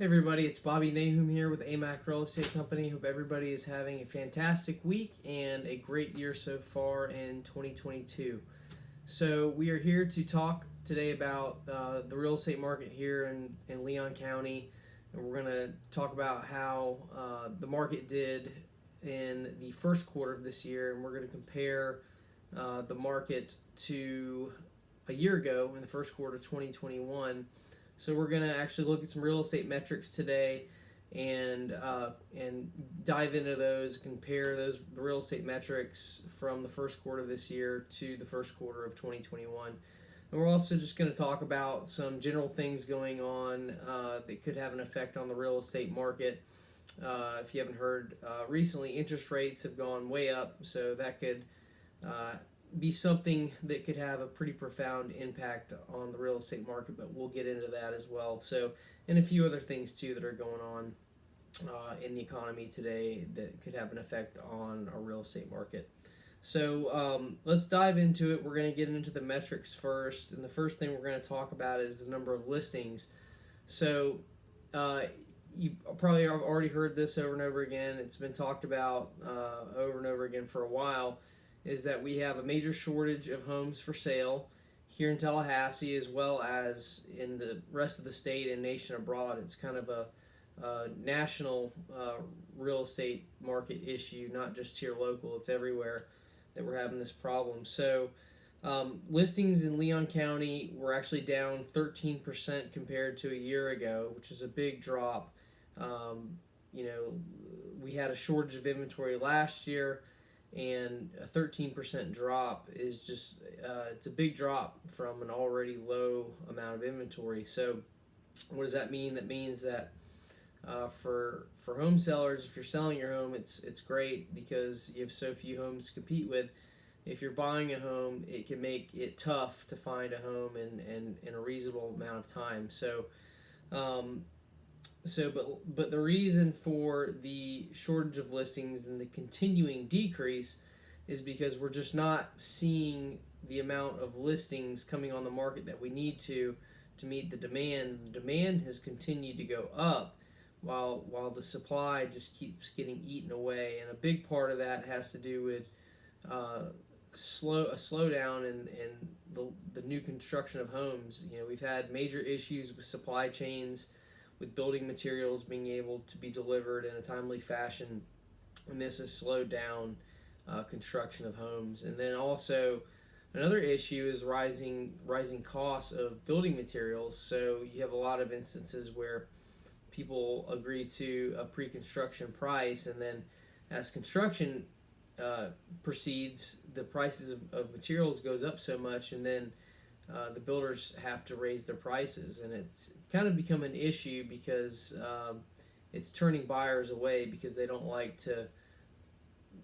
Hey everybody, it's Bobby Nahum here with AMAC Real Estate Company. Hope everybody is having a fantastic week and a great year so far in 2022. So we are here to talk today about the real estate market here in Leon County, and we're going to talk about how the market did in the first quarter of this year, and we're going to compare the market to a year ago in the first quarter of 2021. So we're going to actually look at some real estate metrics today and dive into those, compare the real estate metrics from the first quarter of this year to the first quarter of 2021. And we're also just going to talk about some general things going on that could have an effect on the real estate market. If you haven't heard, recently interest rates have gone way up, so that could be something that could have a pretty profound impact on the real estate market, but we'll get into that as well. So, and a few other things too that are going on in the economy today that could have an effect on our real estate market. So let's dive into it. We're going to get into the metrics first, and the first thing we're going to talk about is the number of listings. So you probably have already heard this over and over again. It's been talked about over and over again for a while, is that we have a major shortage of homes for sale here in Tallahassee as well as in the rest of the state and nation abroad. It's kind of a national real estate market issue, not just here local. It's everywhere that we're having this problem. So listings in Leon County were actually down 13% compared to a year ago, which is a big drop. We had a shortage of inventory last year, and a 13% drop is just it's a big drop from an already low amount of inventory. So what does that mean? That means that for home sellers, if you're selling your home, it's great because you have so few homes to compete with. If you're buying a home, it can make it tough to find a home in a reasonable amount of time. But the reason for the shortage of listings and the continuing decrease is because we're just not seeing the amount of listings coming on the market that we need to meet the demand. The demand has continued to go up while the supply just keeps getting eaten away, and a big part of that has to do with a slowdown in the new construction of homes. We've had major issues with supply chains, with building materials being able to be delivered in a timely fashion, and this has slowed down construction of homes. And then also another issue is rising costs of building materials. So you have a lot of instances where people agree to a pre-construction price, and then as construction proceeds, the prices of materials goes up so much, and then the builders have to raise their prices, and it's kind of become an issue because it's turning buyers away because they don't like to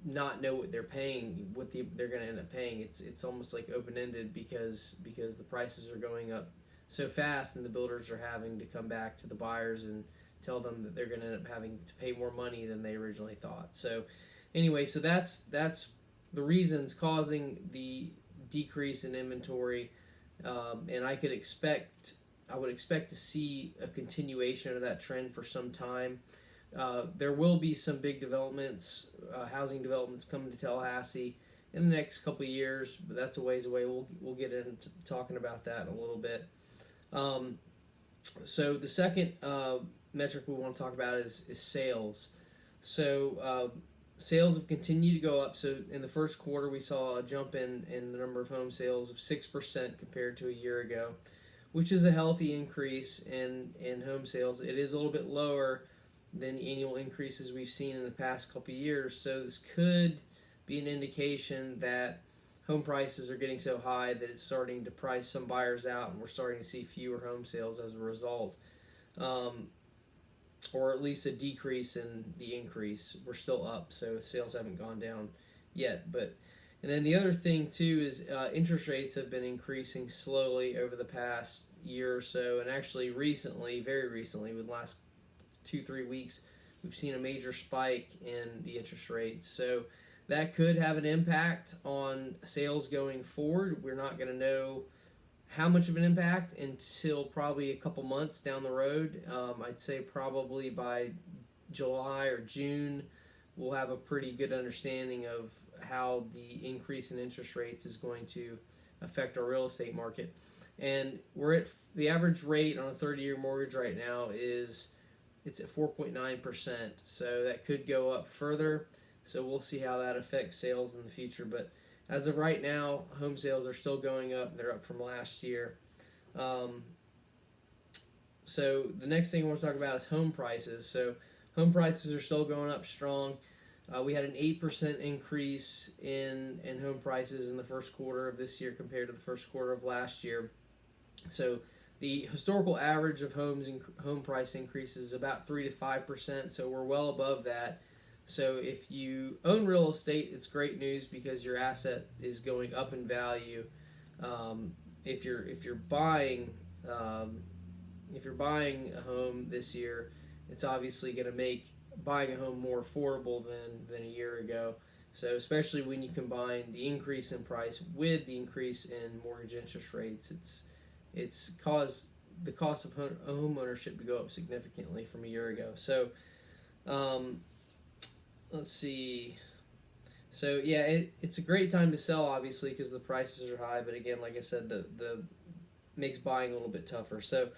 not know what they're paying, they're going to end up paying. It's almost like open-ended because the prices are going up so fast, and the builders are having to come back to the buyers and tell them that they're going to end up having to pay more money than they originally thought. So anyway, so that's the reasons causing the decrease in inventory. And I would expect to see a continuation of that trend for some time. There will be some big developments, housing developments coming to Tallahassee in the next couple of years, but that's a ways away. We'll get into talking about that in a little bit. So the second metric we want to talk about is sales. So sales have continued to go up. So in the first quarter, we saw a jump in the number of home sales of 6% compared to a year ago, which is a healthy increase in home sales. It is a little bit lower than the annual increases we've seen in the past couple of years. So this could be an indication that home prices are getting so high that it's starting to price some buyers out, and we're starting to see fewer home sales as a result. Or at least a decrease in the increase. We're still up, so sales haven't gone down yet. And then the other thing too is interest rates have been increasing slowly over the past year or so, and actually recently, very recently, within the last 2-3 weeks, we've seen a major spike in the interest rates. So that could have an impact on sales going forward. We're not going to know how much of an impact until probably a couple months down the road. I'd say probably by July or June, we'll have a pretty good understanding of how the increase in interest rates is going to affect our real estate market. And we're at the average rate on a 30-year mortgage right now is it's at 4.9%. So that could go up further. So we'll see how that affects sales in the future. But as of right now, home sales are still going up. They're up from last year. So the next thing I want to talk about is home prices. So home prices are still going up strong. We had an 8% increase in home prices in the first quarter of this year compared to the first quarter of last year. So the historical average of home price increases is about 3 to 5%. So we're well above that. So if you own real estate, it's great news because your asset is going up in value. If you're buying a home this year, it's obviously going to make buying a home more affordable than a year ago. So especially when you combine the increase in price with the increase in mortgage interest rates, it's caused the cost of home ownership to go up significantly from a year ago. So let's see. So yeah, it's a great time to sell, obviously, because the prices are high. But again, like I said, the makes buying a little bit tougher. So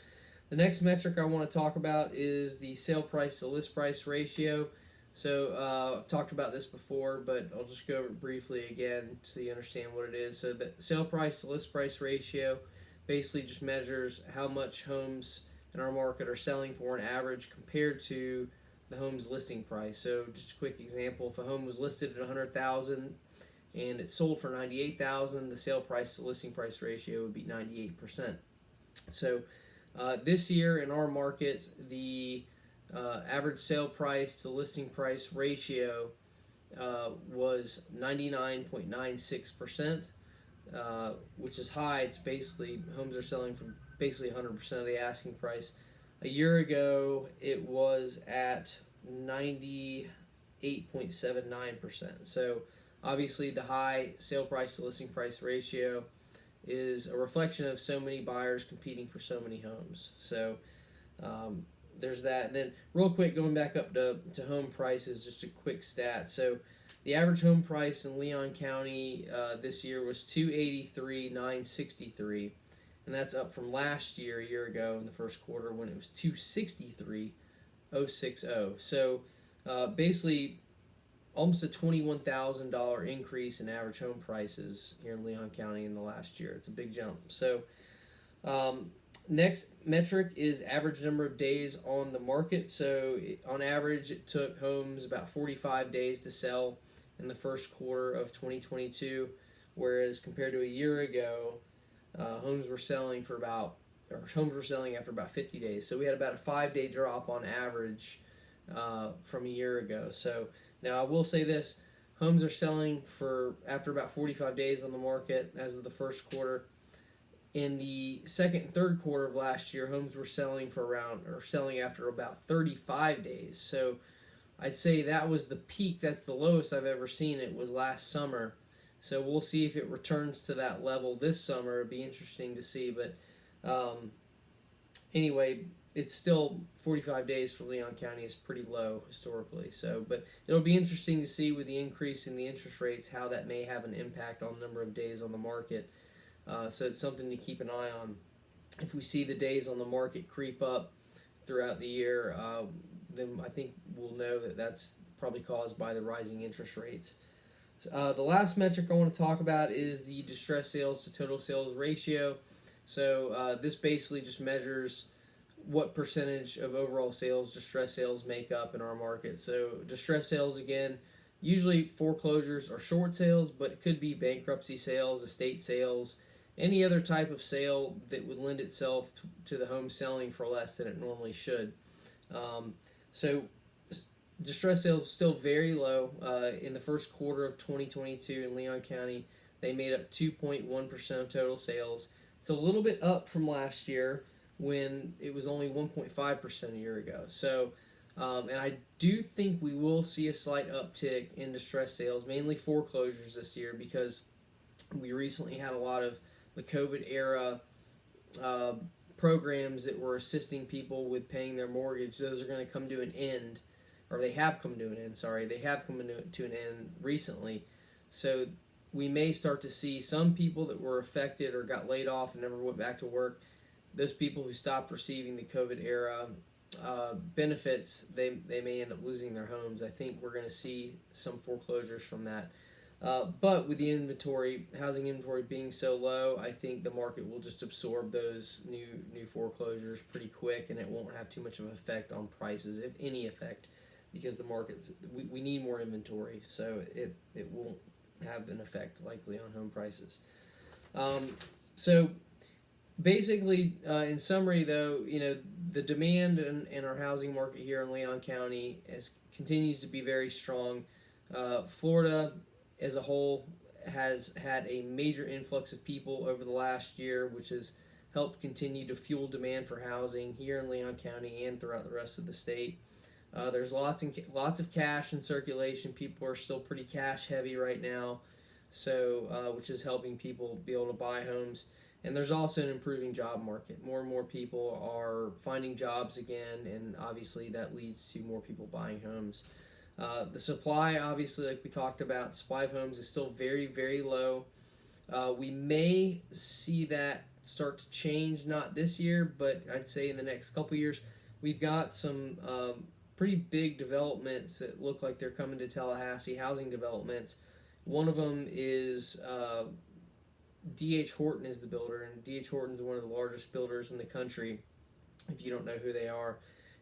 the next metric I want to talk about is the sale price to list price ratio. So I've talked about this before, but I'll just go over it briefly again so you understand what it is. So the sale price to list price ratio basically just measures how much homes in our market are selling for an average compared to the home's listing price. So just a quick example, if a home was listed at $100,000 and it sold for $98,000, the sale price to listing price ratio would be 98%. So this year in our market, the average sale price to listing price ratio was 99.96%, which is high. It's basically, homes are selling for basically 100% of the asking price. A year ago, it was at 98.79%. So obviously the high sale price to listing price ratio is a reflection of so many buyers competing for so many homes. So there's that. And then real quick, going back up to home prices, just a quick stat. So the average home price in Leon County this year was $283,963, and that's up from last year, a year ago in the first quarter, when it was $263,060. So basically almost a $21,000 increase in average home prices here in Leon County in the last year. It's a big jump. So next metric is average number of days on the market. So on average, it took homes about 45 days to sell in the first quarter of 2022, whereas compared to a year ago, homes were selling after about 50 days. So we had about a 5-day drop on average from a year ago. So now I will say this, homes are selling after about 45 days on the market as of the first quarter. In the second and third quarter of last year, homes were selling after about 35 days. So I'd say that was the peak. That's the lowest I've ever seen. It was last summer. So we'll see if it returns to that level this summer. It'd be interesting to see. But anyway, it's still 45 days for Leon County is pretty low historically. So, but it'll be interesting to see with the increase in the interest rates how that may have an impact on the number of days on the market. So it's something to keep an eye on. If we see the days on the market creep up throughout the year, then I think we'll know that that's probably caused by the rising interest rates. The last metric I want to talk about is the distressed sales to total sales ratio. So this basically just measures what percentage of overall sales distressed sales make up in our market. So distressed sales, again, usually foreclosures or short sales, but it could be bankruptcy sales, estate sales, any other type of sale that would lend itself to the home selling for less than it normally should. So distressed sales is still very low. In the first quarter of 2022 in Leon County, they made up 2.1% of total sales. It's a little bit up from last year when it was only 1.5% a year ago. So, and I do think we will see a slight uptick in distressed sales, mainly foreclosures this year, because we recently had a lot of the COVID era uh, programs that were assisting people with paying their mortgage, those are going to come to an end, or they have come to an end. Sorry, they have come to an end recently. So we may start to see some people that were affected or got laid off and never went back to work. Those people who stopped receiving the COVID era benefits, they may end up losing their homes. I think we're going to see some foreclosures from that. But with the housing inventory being so low, I think the market will just absorb those new foreclosures pretty quick, and it won't have too much of an effect on prices, if any effect, because the markets, we need more inventory, so it won't have an effect likely on home prices. So basically, in summary, though, the demand in our housing market here in Leon County continues to be very strong. Florida as a whole has had a major influx of people over the last year, which has helped continue to fuel demand for housing here in Leon County and throughout the rest of the state. There's lots of cash in circulation. People are still pretty cash heavy right now, so which is helping people be able to buy homes. And there's also an improving job market. More and more people are finding jobs again, and obviously that leads to more people buying homes. The supply, obviously, like we talked about, supply of homes is still very, very low. We may see that start to change, not this year, but I'd say in the next couple years. We've got some pretty big developments that look like they're coming to Tallahassee, housing developments. One of them is D.H. Horton is the builder, and D.H. Horton is one of the largest builders in the country, if you don't know who they are.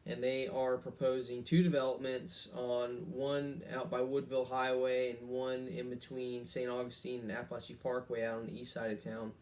And they are proposing two developments, one out by Woodville Highway and one in between St. Augustine and Appalachian Parkway out on the east side of town.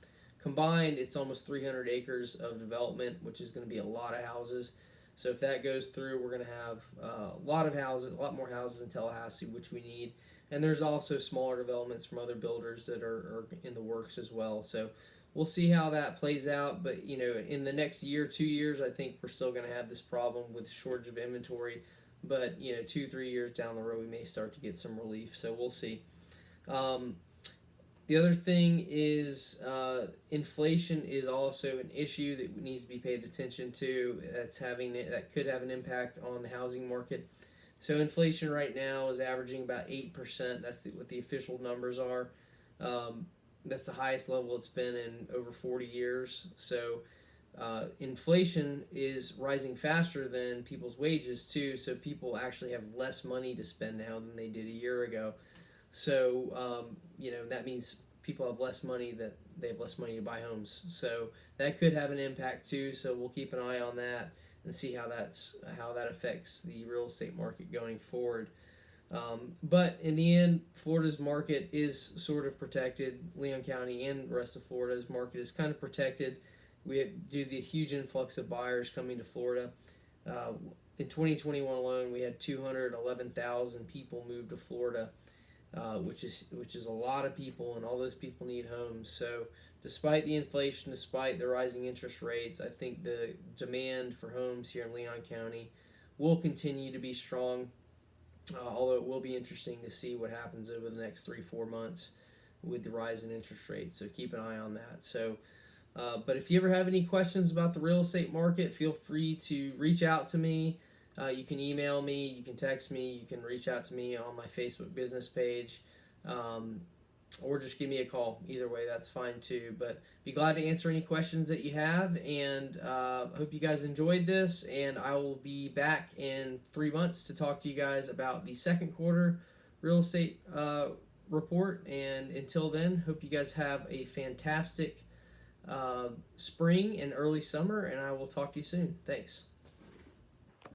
Combined, it's almost 300 acres of development, which is going to be a lot of houses. So if that goes through, we're going to have a lot more houses in Tallahassee, which we need. And there's also smaller developments from other builders that are in the works as well. So we'll see how that plays out, but in the next year, 2 years, I think we're still going to have this problem with shortage of inventory. But 2-3 years down the road, we may start to get some relief. So we'll see. The other thing is inflation is also an issue that needs to be paid attention to. That could have an impact on the housing market. So inflation right now is averaging about 8%. That's what the official numbers are. That's the highest level it's been in over 40 years. So inflation is rising faster than people's wages too. So people actually have less money to spend now than they did a year ago. So that means people have less money, that they have less money to buy homes. So that could have an impact too. So we'll keep an eye on that and see how that affects the real estate market going forward. But in the end, Florida's market is sort of protected. Leon County and the rest of Florida's market is kind of protected. Due to the huge influx of buyers coming to Florida. In 2021 alone, we had 211,000 people move to Florida, which is a lot of people, and all those people need homes. So despite the inflation, despite the rising interest rates, I think the demand for homes here in Leon County will continue to be strong. Although it will be interesting to see what happens over the next 3-4 months with the rise in interest rates. So keep an eye on that. So, but if you ever have any questions about the real estate market, feel free to reach out to me. You can email me, you can text me, you can reach out to me on my Facebook business page, or just give me a call. Either way, that's fine too. But be glad to answer any questions that you have, and hope you guys enjoyed this, and I will be back in 3 months to talk to you guys about the second quarter real estate report. And until then, hope you guys have a fantastic spring and early summer, and I will talk to you soon. Thanks.